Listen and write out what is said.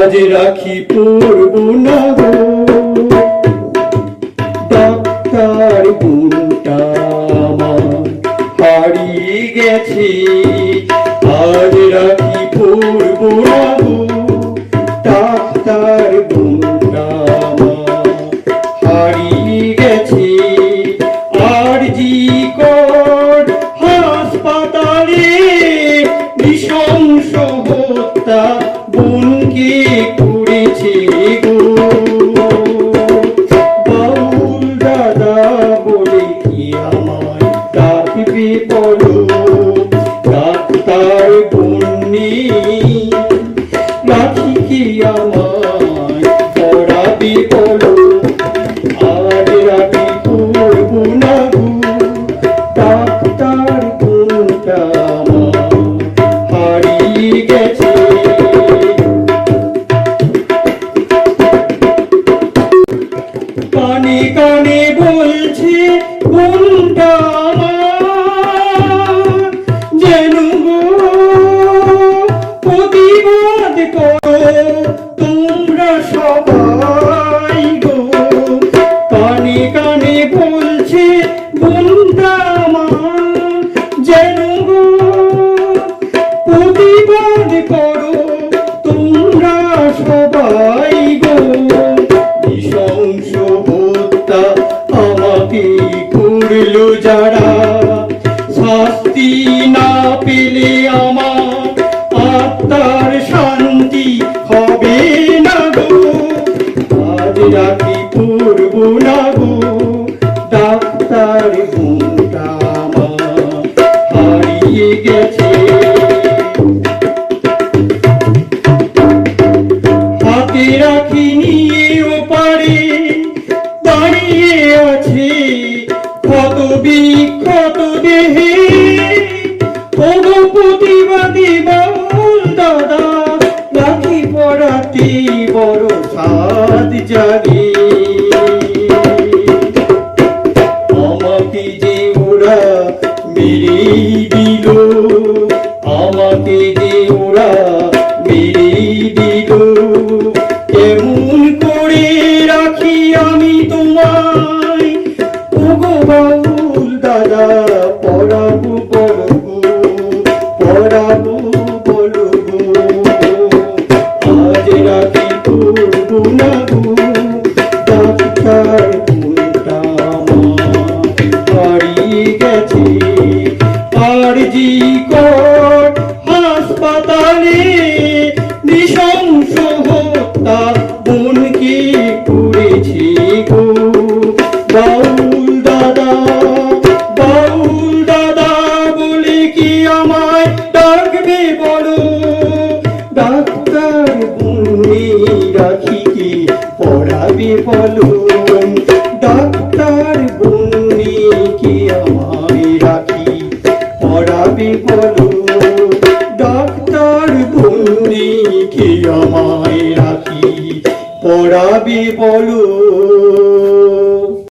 আজ রাখি পড়ব না গো ডাক্তার বোনটা আমার হারিয়ে গেছে আজ রাখি পড়ব না গো ডাক্তার বোনটা আমার হারিয়ে গেছে আর জি কর হাসপাতালে নৃশংস হত্যা বোনকে করেছে গো বাউল দাদা বলে কি আমায় ডাকবে বলো ডাক্তার বোন রাখি কি আমায় পড়াবে বলো আর রাখি পড়ব না গো ডাক্তার বোনটা আমার হারিয়ে গেছে কানে কানে বলছে বোনটা আমার যেন গো প্রতিবাদ করো তোমরা সবাই গো কানে কানে বলছে বোনটা আমার যেন গো প্রতিবাদ করো তোমরা সবাই গো নৃশংস হত্যা আমাকে করলো যারা শাস্তি না পেলে আমার আত্মার শান্তি হবে না গো আজ রাখি পড়ব না গো ডাক্তার বোনটা আমার হারিয়ে গেছে হাতে রাখি নিয়ে ওপারে দাঁড়িয়ে আছে ক্ষত বিক্ষত দেহে কোনো প্রতিবাদী বাউল দাদা রাখি পড়াতে বড় সাদ জাগে আমাকে যে ওরা মেরে দিল আমাকে যে ওরা মেরে দিল কেমন করে রাখি আমি তোমায় ওগো বাউল দাদা পড়াবো বলো গো পড়াবো বলো গো আজ রাখি পড়ব না গো ডাক্তার বোনটা আমার হারিয়ে গেছে আর জি কর হাসপাতালে নৃশংস হত্যা বোনকে করেছে গো বাউল দাদা বলে কি আমায় ডাকবে বলো ডাক্তার বোন রাখি কি পড়াবে বলো